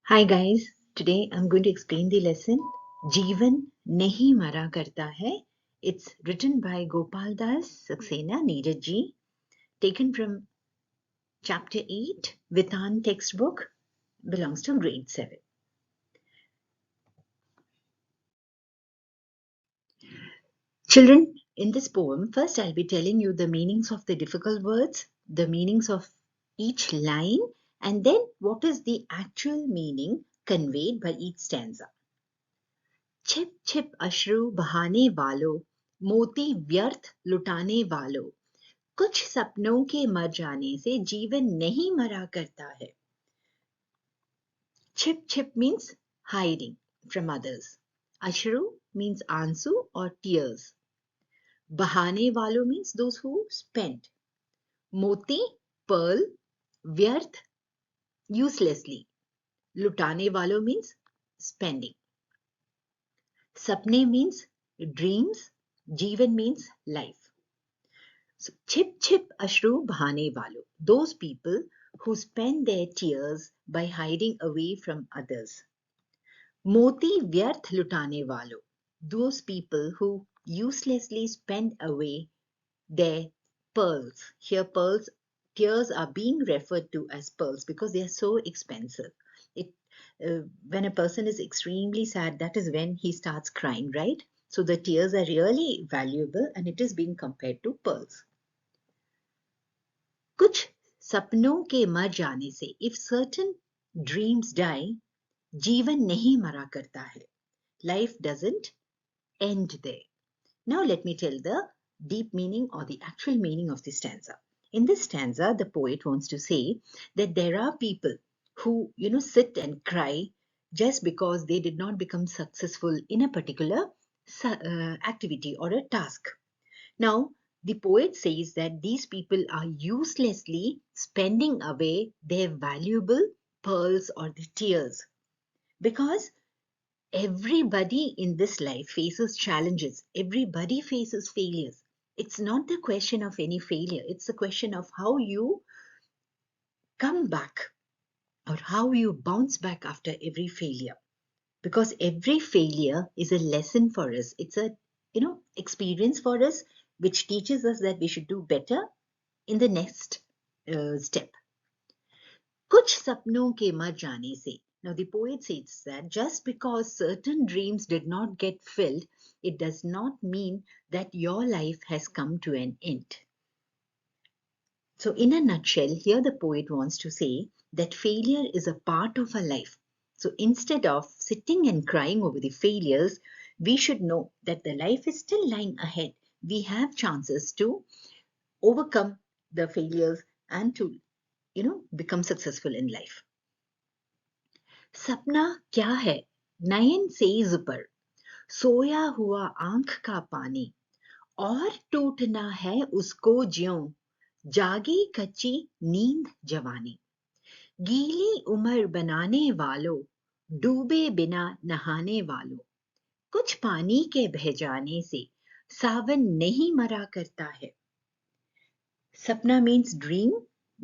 Hi guys, today I'm going to explain the lesson Jeevan Nahi Mara Karta Hai. It's written by Gopal Das Saxena Neeraj ji, taken from chapter 8, Vitaan textbook, belongs to grade 7. Children, in this poem, first I'll be telling you the meanings of the difficult words, the meanings of each line, and then what is the actual meaning conveyed by each stanza. छिप छिप अश्रु बहाने वालों, मोती व्यर्थ लुटाने वालों, कुछ सपनों के मर जाने से जीवन नहीं मरा करता है. Chip chip means hiding from others. Ashru means aansu or tears. Bahane walo means those who spend. Moti, pearl, vyarth, uselessly. Lutane walo means spending. Sapne means dreams. Jeevan means life. So, chip chip ashru bahane walo, those people who spend their tears by hiding away from others. Moti vyarth lutane walo, those people who uselessly spend away their pearls. Here, pearls, tears are being referred to as pearls because they are so expensive. When a person is extremely sad, that is when he starts crying, right? So the tears are really valuable and it is being compared to pearls. कुछ सपनों के मर जाने से, if certain dreams die, जीवन नहीं मरा करता है. Life doesn't end there. Now let me tell the deep meaning or the actual meaning of this stanza. In this stanza, the poet wants to say that there are people who, sit and cry just because they did not become successful in a particular activity or a task. Now, the poet says that these people are uselessly spending away their valuable pearls or the tears because everybody in this life faces challenges. Everybody faces failures. It's not the question of any failure. It's the question of how you come back or how you bounce back after every failure. Because every failure is a lesson for us. It's a, experience for us which teaches us that we should do better in the next step. कुछ सपनों के मर जाने से. Now the poet says that just because certain dreams did not get filled, it does not mean that your life has come to an end. So in a nutshell, here the poet wants to say that failure is a part of our life. So instead of sitting and crying over the failures, we should know that the life is still lying ahead. We have chances to overcome the failures and to, become successful in life. सपना क्या है नयन says पर सोया हुआ आंख का पानी और टूटना है उसको ज्यों जागी कच्ची नींद जवानी गीली उम्र बनाने वालों डूबे बिना नहाने वालों कुछ पानी के बह जाने से सावन नहीं मरा करता है. सपना means dream,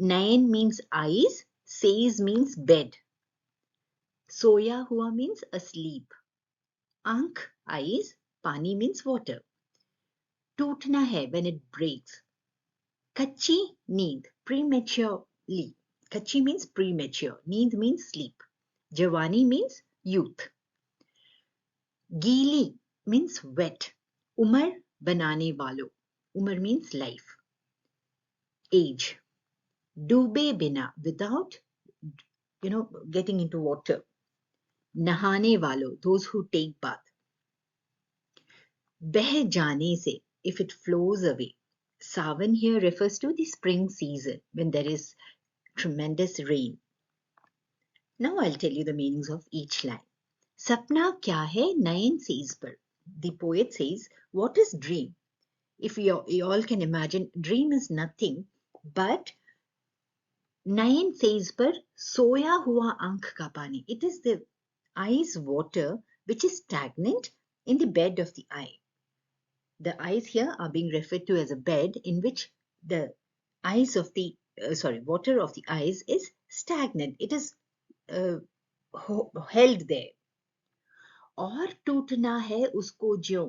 नयन means eyes, says means bed, सोया हुआ means asleep, आंख eyes, पानी means water, टूटना है when it breaks, कच्ची नींद prematurely, कच्ची means premature, नींद means sleep, जवानी means youth, गीली means wet, उम्र बनाने वालों, उम्र means life, age, डूबे बिना without getting into water, नहाने वालों those who take bath, बह जाने से if it flows away. Savan here refers to the spring season when there is tremendous rain. Now I'll tell you the meanings of each line. Sapna kya hai nayan says par. The poet says, what is dream? If you all can imagine, dream is nothing but nayan says par soya hua aankh ka pani. It is the eye's water which is stagnant in the bed of the eye. The eyes here are being referred to as a bed in which the eyes of the water of the eyes is stagnant. It is held there. और टूटना है उसको ज्यों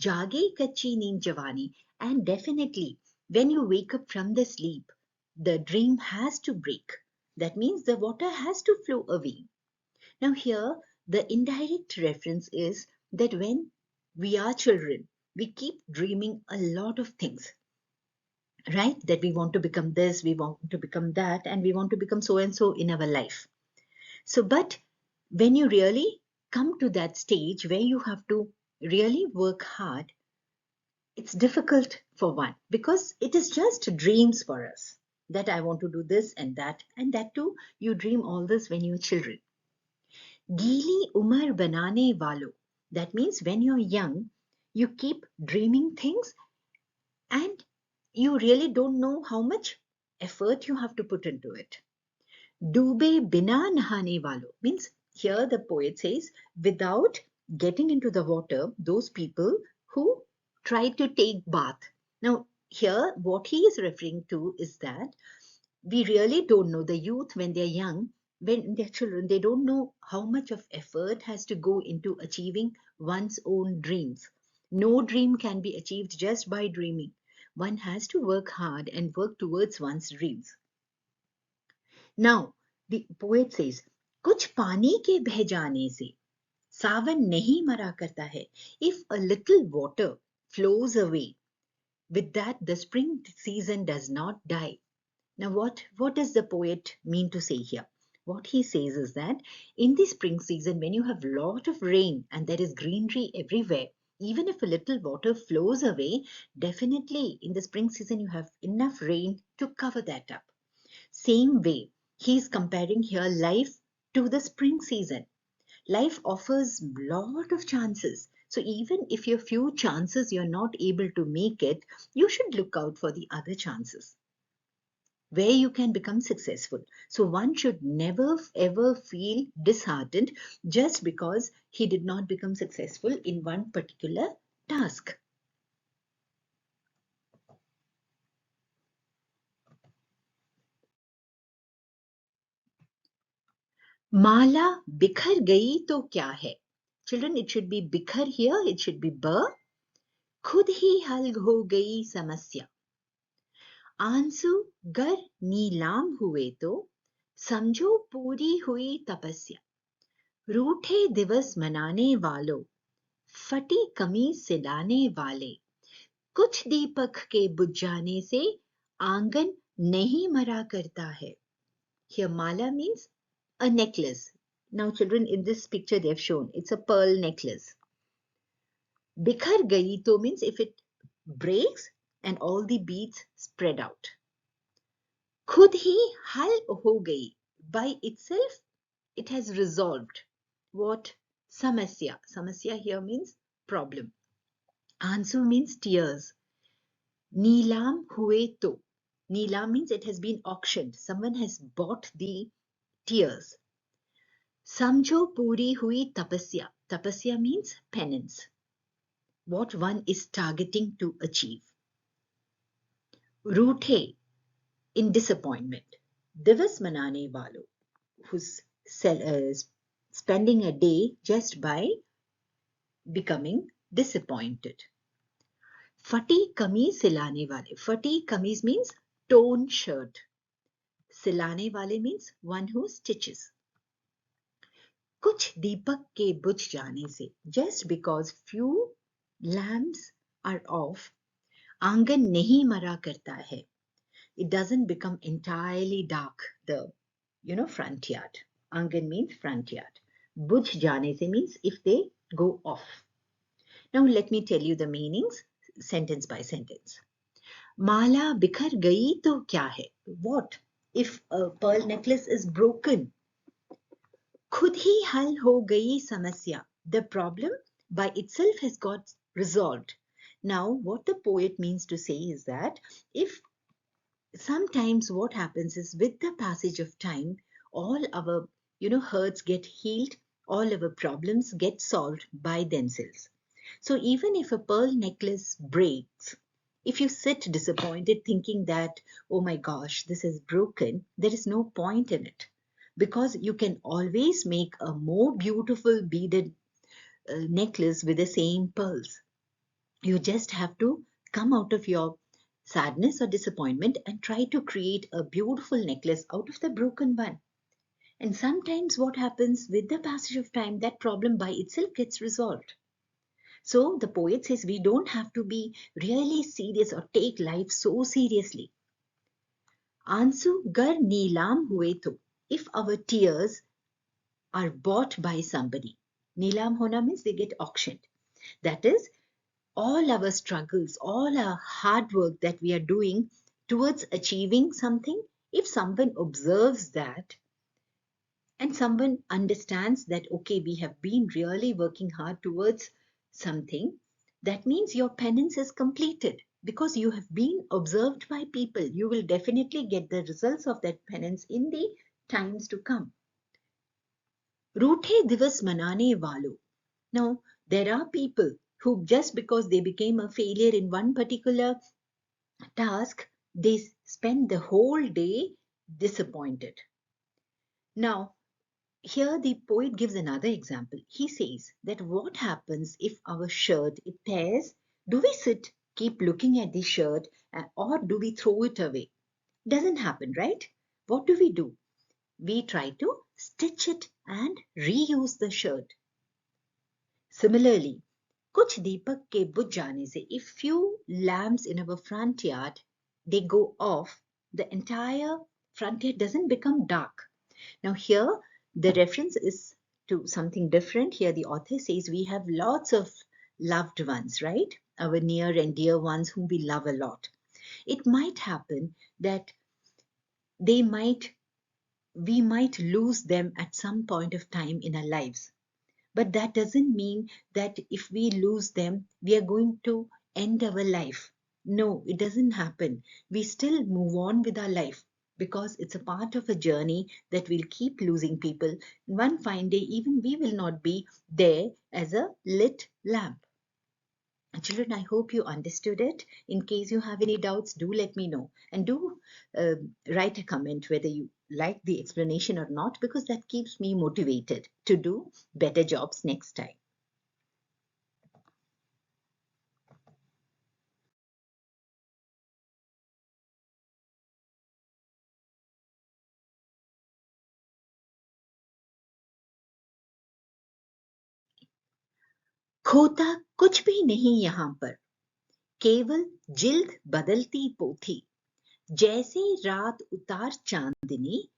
जागे कच्ची नींद जवानी. And definitely, when you wake up from the sleep, the dream has to break. That means the water has to flow away. Now here, the indirect reference is that when we are children, we keep dreaming a lot of things, right? That we want to become this, we want to become that, and we want to become so and so in our life. So, but when you really come to that stage where you have to really work hard, it's difficult for one because it is just dreams for us that I want to do this and that too, you dream all this when you're children. Gili umar banane walo. That means when you're young, you keep dreaming things and you really don't know how much effort you have to put into it. Dube bina nahane walo means here the poet says without getting into the water, those people who try to take bath. Now here what he is referring to is that we really don't know the youth when they're young, when they're children, they don't know how much of effort has to go into achieving one's own dreams. No dream can be achieved just by dreaming. One has to work hard and work towards one's dreams. Now, the poet says, कुछ पानी के बह जाने से सावन नहीं मरा करता है. If a little water flows away, with that the spring season does not die. Now, what does the poet mean to say here? What he says is that in the spring season, when you have a lot of rain and there is greenery everywhere, even if a little water flows away, definitely in the spring season, you have enough rain to cover that up. Same way, he is comparing here life to the spring season. Life offers a lot of chances. So even if your few chances you're not able to make it, you should look out for the other chances where you can become successful. So one should never ever feel disheartened just because he did not become successful in one particular task. माला बिखर गई तो क्या है? Children, it should be बिखर here, it should be ब. खुद ही हल हो गई समस्या. आंसू गर नीलाम हुए तो समझो पूरी हुई तपस्या. रूठे दिवस मनाने वालों, फटी कमीज सिलाने वाले, कुछ दीपक के बुझ जाने से आंगन नहीं मरा करता है. Here mala means a necklace. Now children, in this picture they have shown, it's a pearl necklace. Bikhar gayi to means if it breaks and all the beads spread out. Khud hi hal ho gayi. By itself, it has resolved. What? Samasya. Samasya here means problem. Ansu means tears. Neelam hue to. Neelam means it has been auctioned. Someone has bought the tears. Samjho puri hui tapasya. Tapasya means penance. What one is targeting to achieve. Roothe, in disappointment. Divas manane walo, who's spending a day just by becoming disappointed. Fati kameez silane wale. Fati kameez means torn shirt. Silane wale means one who stitches. कुछ दीपक के बुझ जाने से, just because few lamps are off, आंगन नहीं मरा करता है. It doesn't become entirely dark, the front yard. आंगन means front yard. बुझ जाने से means if they go off. Now let me tell you the meanings sentence by sentence. माला बिखर गई तो क्या है? What if a pearl necklace is broken? खुद ही हल हो गई समस्या. The problem by itself has got resolved. Now, what the poet means to say is that if sometimes what happens is with the passage of time, all our hurts get healed, all our problems get solved by themselves. So even if a pearl necklace breaks, if you sit disappointed thinking that, oh my gosh, this is broken, there is no point in it. because you can always make a more beautiful beaded necklace with the same pearls. You just have to come out of your sadness or disappointment and try to create a beautiful necklace out of the broken one. And sometimes what happens with the passage of time, that problem by itself gets resolved. So the poet says we don't have to be really serious or take life so seriously. Aansu gar neelam hue to, if our tears are bought by somebody. Neelam hona means they get auctioned. That is, all our struggles, all our hard work that we are doing towards achieving something, if someone observes that and someone understands that, okay, we have been really working hard towards something, that means your penance is completed because you have been observed by people. You will definitely get the results of that penance in the times to come. Roothe divas manane walo. Now, there are people who, just because they became a failure in one particular task, they spend the whole day disappointed. Now, here the poet gives another example. He says that what happens if our shirt, it tears? Do we sit, keep looking at the shirt, or do we throw it away? Doesn't happen, right? What do? We try to stitch it and reuse the shirt. Similarly, कुछ दीपक के बुझ जाने से, if few lamps in our front yard, they go off, the entire front yard doesn't become dark. Now here, the reference is to something different. Here the author says we have lots of loved ones, right? Our near and dear ones whom we love a lot. It might happen that we might lose them at some point of time in our lives. But that doesn't mean that if we lose them, we are going to end our life. No, it doesn't happen. We still move on with our life because it's a part of a journey that we'll keep losing people. One fine day, even we will not be there as a lit lamp. Children, I hope you understood it. In case you have any doubts, do let me know. And do write a comment whether you like the explanation or not, because that keeps me motivated to do better jobs next time. खोता कुछ भी नहीं यहाँ पर, केवल जिल्द बदलती पोथी, जैसे रात उतार चांदनी,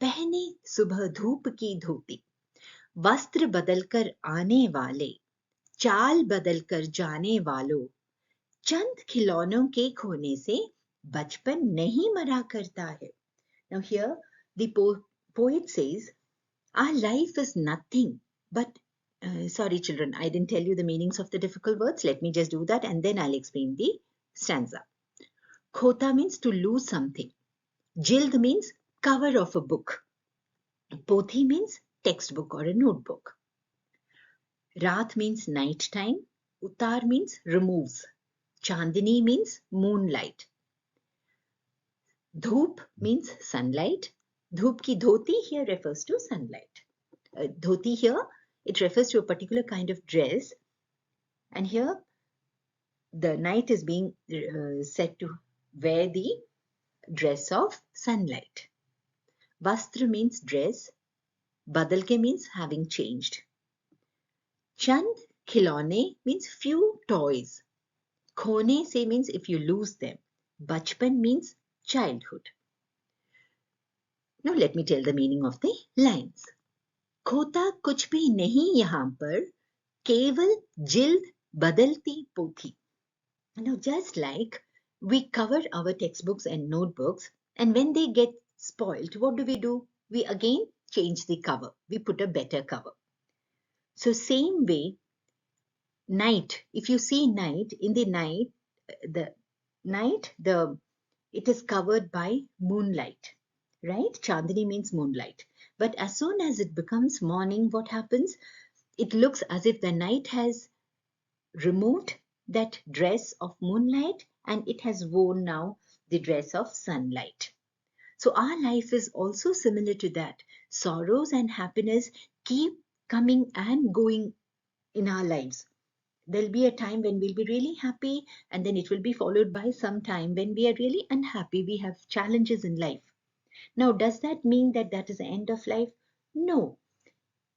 पहने सुबह धूप की धोती, वस्त्र बदलकर आने वाले, चाल बदलकर जाने वालों, चंद खिलौनों के खोने से बचपन नहीं मरा करता है. Now here the poet says, our life is nothing but sorry children, I didn't tell you the meanings of the difficult words. Let me just do that and then I'll explain the stanza. Khota means to lose something. Jild means cover of a book. Pothi means textbook or a notebook. Raat means night time. Utar means removes. Chandini means moonlight. Dhoop means sunlight. Dhoop ki dhoti here refers to sunlight. Dhoti here, it refers to a particular kind of dress. And here, the knight is being said to wear the dress of sunlight. Vastra means dress. Badalke means having changed. Chand khilone means few toys. Khone se means if you lose them. Bachpan means childhood. Now let me tell the meaning of the lines. खोता कुछ भी नहीं यहाँ पर, केवल जिल्द बदलती पोथी. Now just like we cover our textbooks and notebooks, and when they get spoiled, what do? We again change the cover. We put a better cover. So same way, night, if you see night, in the night, it is covered by moonlight, right? Chandani means moonlight. But as soon as it becomes morning, what happens? It looks as if the night has removed that dress of moonlight and it has worn now the dress of sunlight. So our life is also similar to that. Sorrows and happiness keep coming and going in our lives. There'll be a time when we'll be really happy, and then it will be followed by some time when we are really unhappy. We have challenges in life. Now, does that mean that that is the end of life? No.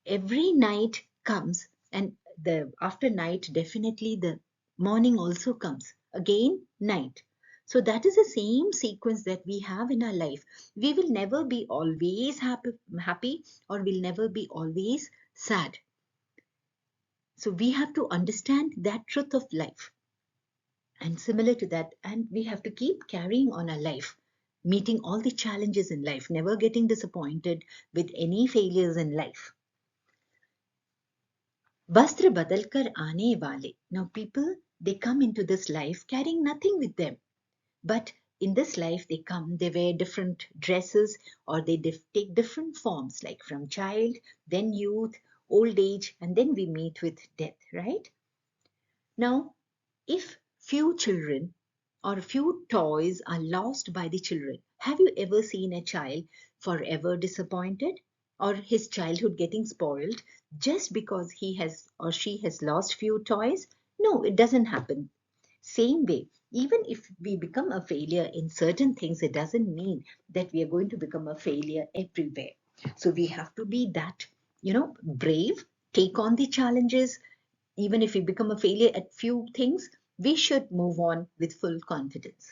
Every night comes, and the after night, definitely the morning also comes. Again, night. So that is the same sequence that we have in our life. We will never be always happy, or will never be always sad. So we have to understand that truth of life. And similar to that, and we have to keep carrying on our life, meeting all the challenges in life, never getting disappointed with any failures in life. Vastra badal kar aane wale. Now people, they come into this life carrying nothing with them. But in this life, they come, they wear different dresses, or they take different forms, like from child, then youth, old age, and then we meet with death, right? Now, if few children or few toys are lost by the children, have you ever seen a child forever disappointed, or his childhood getting spoiled just because he has or she has lost few toys? No, it doesn't happen. Same way, even if we become a failure in certain things, it doesn't mean that we are going to become a failure everywhere. So we have to be that, brave, take on the challenges. Even if we become a failure at few things, we should move on with full confidence.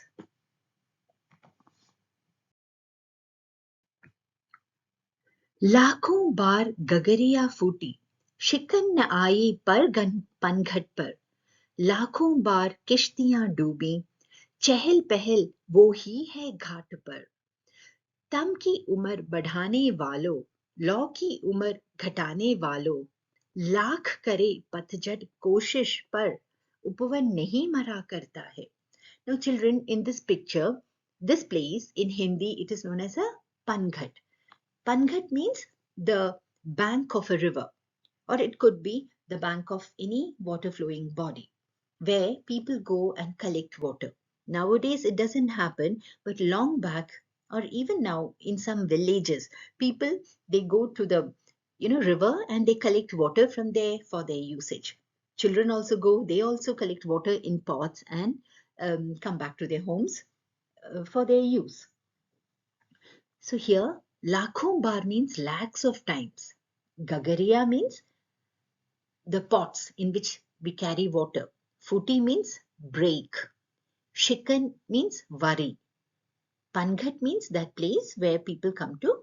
लाखों बार गगरिया फूटी, शिकन न आई पर पनघट पर. लाखों बार किश्तियां डूबी, चहल पहल वो ही है घाट पर. तम की उम्र बढ़ाने वालों, लौ की उम्र घटाने वालों, लाख करे पतझड़ कोशिश पर, उपवन नहीं मरा करता है. Now children, in this picture, this place in Hindi, it is known as a Panghat. Panghat means the bank of a river, or it could be the bank of any water flowing body where people go and collect water. Nowadays it doesn't happen, but long back, or even now in some villages, people, they go to the river and they collect water from there for their usage. Children also go, they also collect water in pots and come back to their homes for their use. So here, lakhon bar means lakhs of times. Gagariya means the pots in which we carry water. Futi means break. Shikan means worry. Panghat means that place where people come to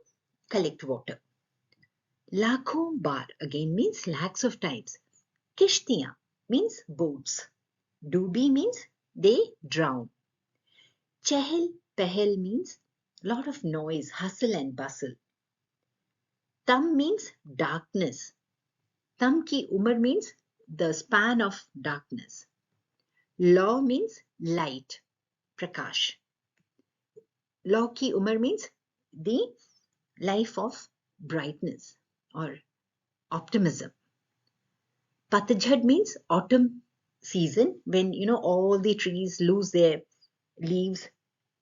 collect water. Lakhon bar again means lakhs of times. Kishtiyan means boats. Dubi means they drown. Chehel pehel means lot of noise, hustle and bustle. Tam means darkness. Tam ki umar means the span of darkness. Law means light, prakash. Law ki umar means the life of brightness or optimism. Patjhad means autumn season, when all the trees lose their leaves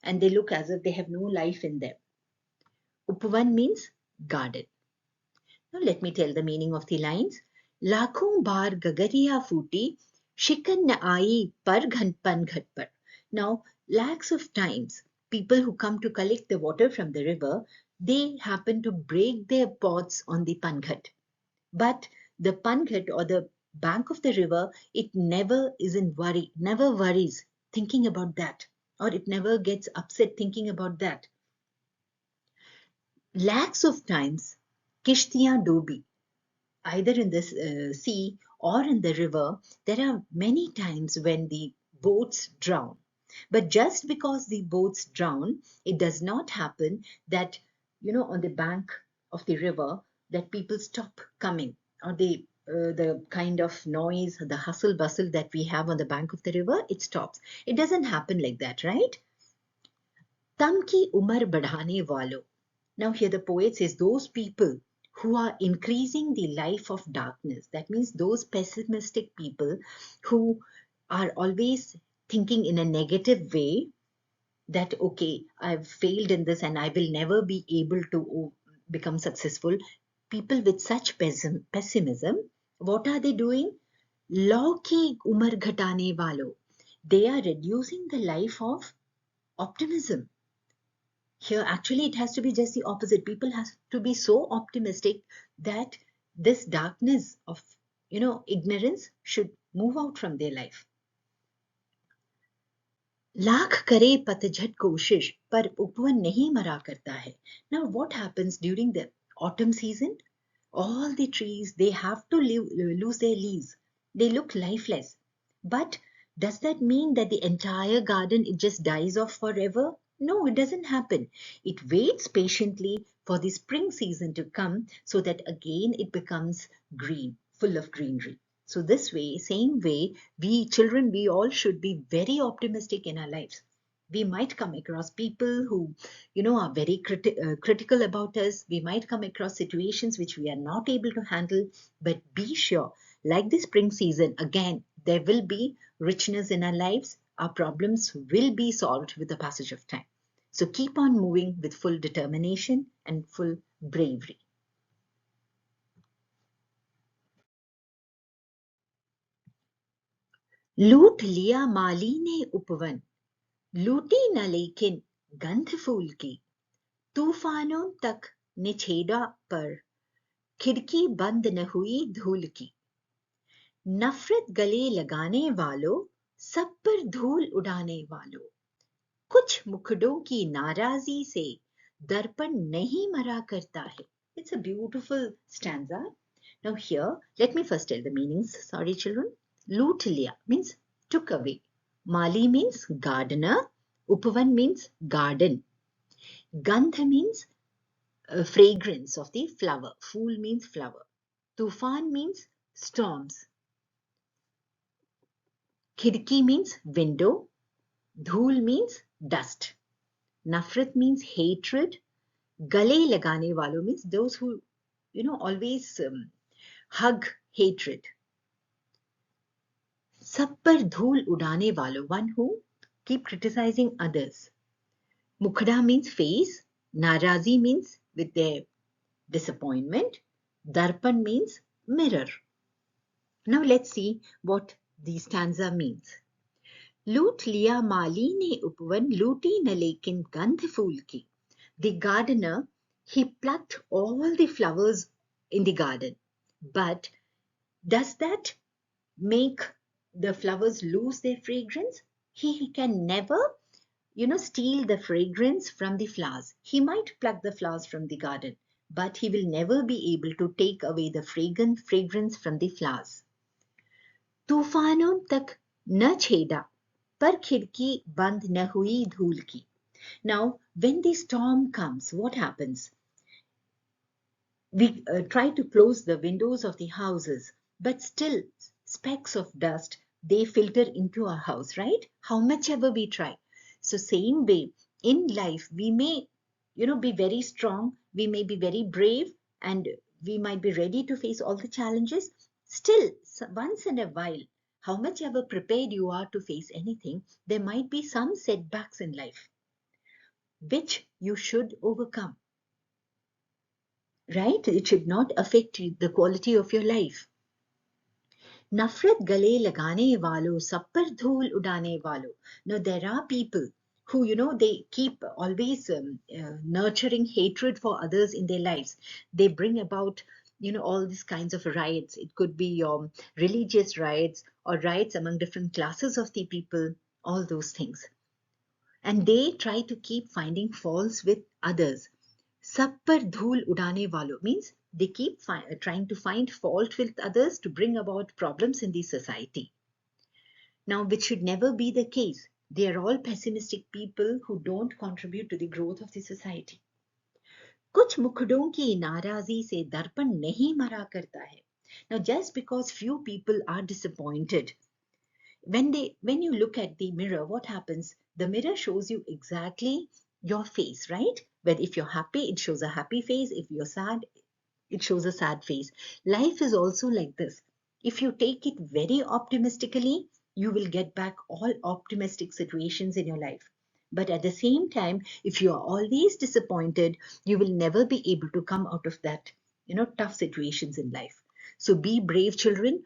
and they look as if they have no life in them. Upvan means garden. Now let me tell the meaning of the lines. Lakhon bar gagariya futi, shikan na aayi par panghat par. Now, lakhs of times, people who come to collect the water from the river, they happen to break their pots on the panghat. But the panghat, or the bank of the river, it never is in worry, never worries thinking about that, or it never gets upset thinking about that. Lakhs of times, kishtiyan dobi, either in the sea or in the river, there are many times when the boats drown. But just because the boats drown, it does not happen that, on the bank of the river, that people stop coming, or the kind of noise, the hustle bustle that we have on the bank of the river, it stops. It doesn't happen like that, right? Tam ki umar badhane walo. Now here the poet says those people who are increasing the life of darkness, that means those pessimistic people who are always thinking in a negative way, that okay, I've failed in this and I will never be able to become successful, people with such pessimism, what are they doing? Law ki umar ghatane walo. They are reducing the life of optimism. Here, actually, it has to be just the opposite. People have to be so optimistic that this darkness of, ignorance should move out from their life. Lakh करे पतझट कोशिश पर उपवन नहीं मरा करता है. Now what happens during the autumn season? All the trees, they have to lose their leaves. They look lifeless. But does that mean that the entire garden, it just dies off forever? No, it doesn't happen. It waits patiently for the spring season to come so that again it becomes green, full of greenery. So this way, same way, we children, we all should be very optimistic in our lives. We might come across people who, are very critical about us. We might come across situations which we are not able to handle, but be sure, like the spring season, again, there will be richness in our lives. Our problems will be solved with the passage of time. So keep on moving with full determination and full bravery. लूट लिया माली ने उपवन, लूटी न लेकिन गंध फूल की, तूफानों तक ने छेड़ा पर खिड़की बंद न हुई धूल की. नफरत गले लगाने वालों, सब पर धूल उड़ाने वालों, कुछ मुखड़ों की नाराजी से दर्पण नहीं मरा करता है. It's a beautiful stanza. Now here, let me first tell the meanings. Sorry children. Loot liya means took away. Mali means gardener. Upavan means garden. Gandh means fragrance of the flower. Fool means flower. Tufan means storms. Khidki means window. Dhool means dust. Nafrat means hatred. Gale lagane walo means those who, always hug hatred. Sab par dhool udane walo, one who keep criticizing others. Mukhda means face. Narazi means with their disappointment. Darpan means mirror. Now let's see what the stanza means. लूट लिया माली ने उपवन, लूटी न लेकिन गंध फूल की. The gardener, he plucked all the flowers in the garden, but does that make the flowers lose their fragrance? He can never, steal the fragrance from the flowers. He might pluck the flowers from the garden, but he will never be able to take away the fragrance from the flowers. तूफानों तक न छेड़ा पर खिड़की बंद न हुई धूल की. Now, when the storm comes, what happens? We try to close the windows of the houses, but still specks of dust, they filter into our house, right? How much ever we try. So same way, in life, we may, be very strong, we may be very brave, and we might be ready to face all the challenges. Still, once in a while, how much ever prepared you are to face anything, there might be some setbacks in life, which you should overcome. Right? It should not affect the quality of your life. Nafrat gale lagane walo, sab par dhool udane walo. Now there are people who, they keep always nurturing hatred for others in their lives. They bring about, all these kinds of riots. It could be religious riots or riots among different classes of the people, all those things. And they try to keep finding faults with others. Sab par dhool udane walo means they keep trying to find fault with others to bring about problems in the society. Now, which should never be the case. They are all pessimistic people who don't contribute to the growth of the society. कुछ मुखड़ों की नाराजी से दर्पण नहीं मरा करता है. Now, just because few people are disappointed, when you look at the mirror, what happens? The mirror shows you exactly your face, right? But if you're happy, it shows a happy face. If you're sad, it shows a sad face. Life is also like this. If you take it very optimistically, you will get back all optimistic situations in your life. But at the same time, if you are always disappointed, you will never be able to come out of that, tough situations in life. So be brave, children.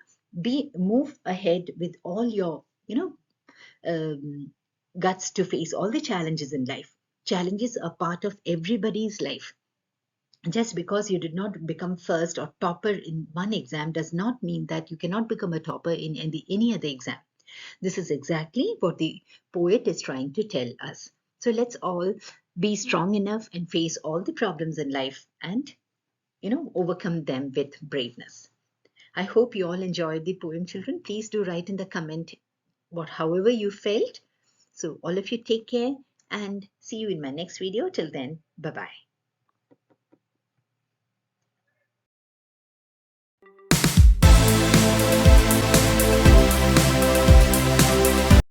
Move ahead with all your, guts to face all the challenges in life. Challenges are part of everybody's life. Just because you did not become first or topper in one exam does not mean that you cannot become a topper in any other exam. This is exactly what the poet is trying to tell us. So let's all be strong enough and face all the problems in life and, overcome them with braveness. I hope you all enjoyed the poem, children. Please do write in the comment however you felt. So all of you take care and see you in my next video. Till then, bye-bye.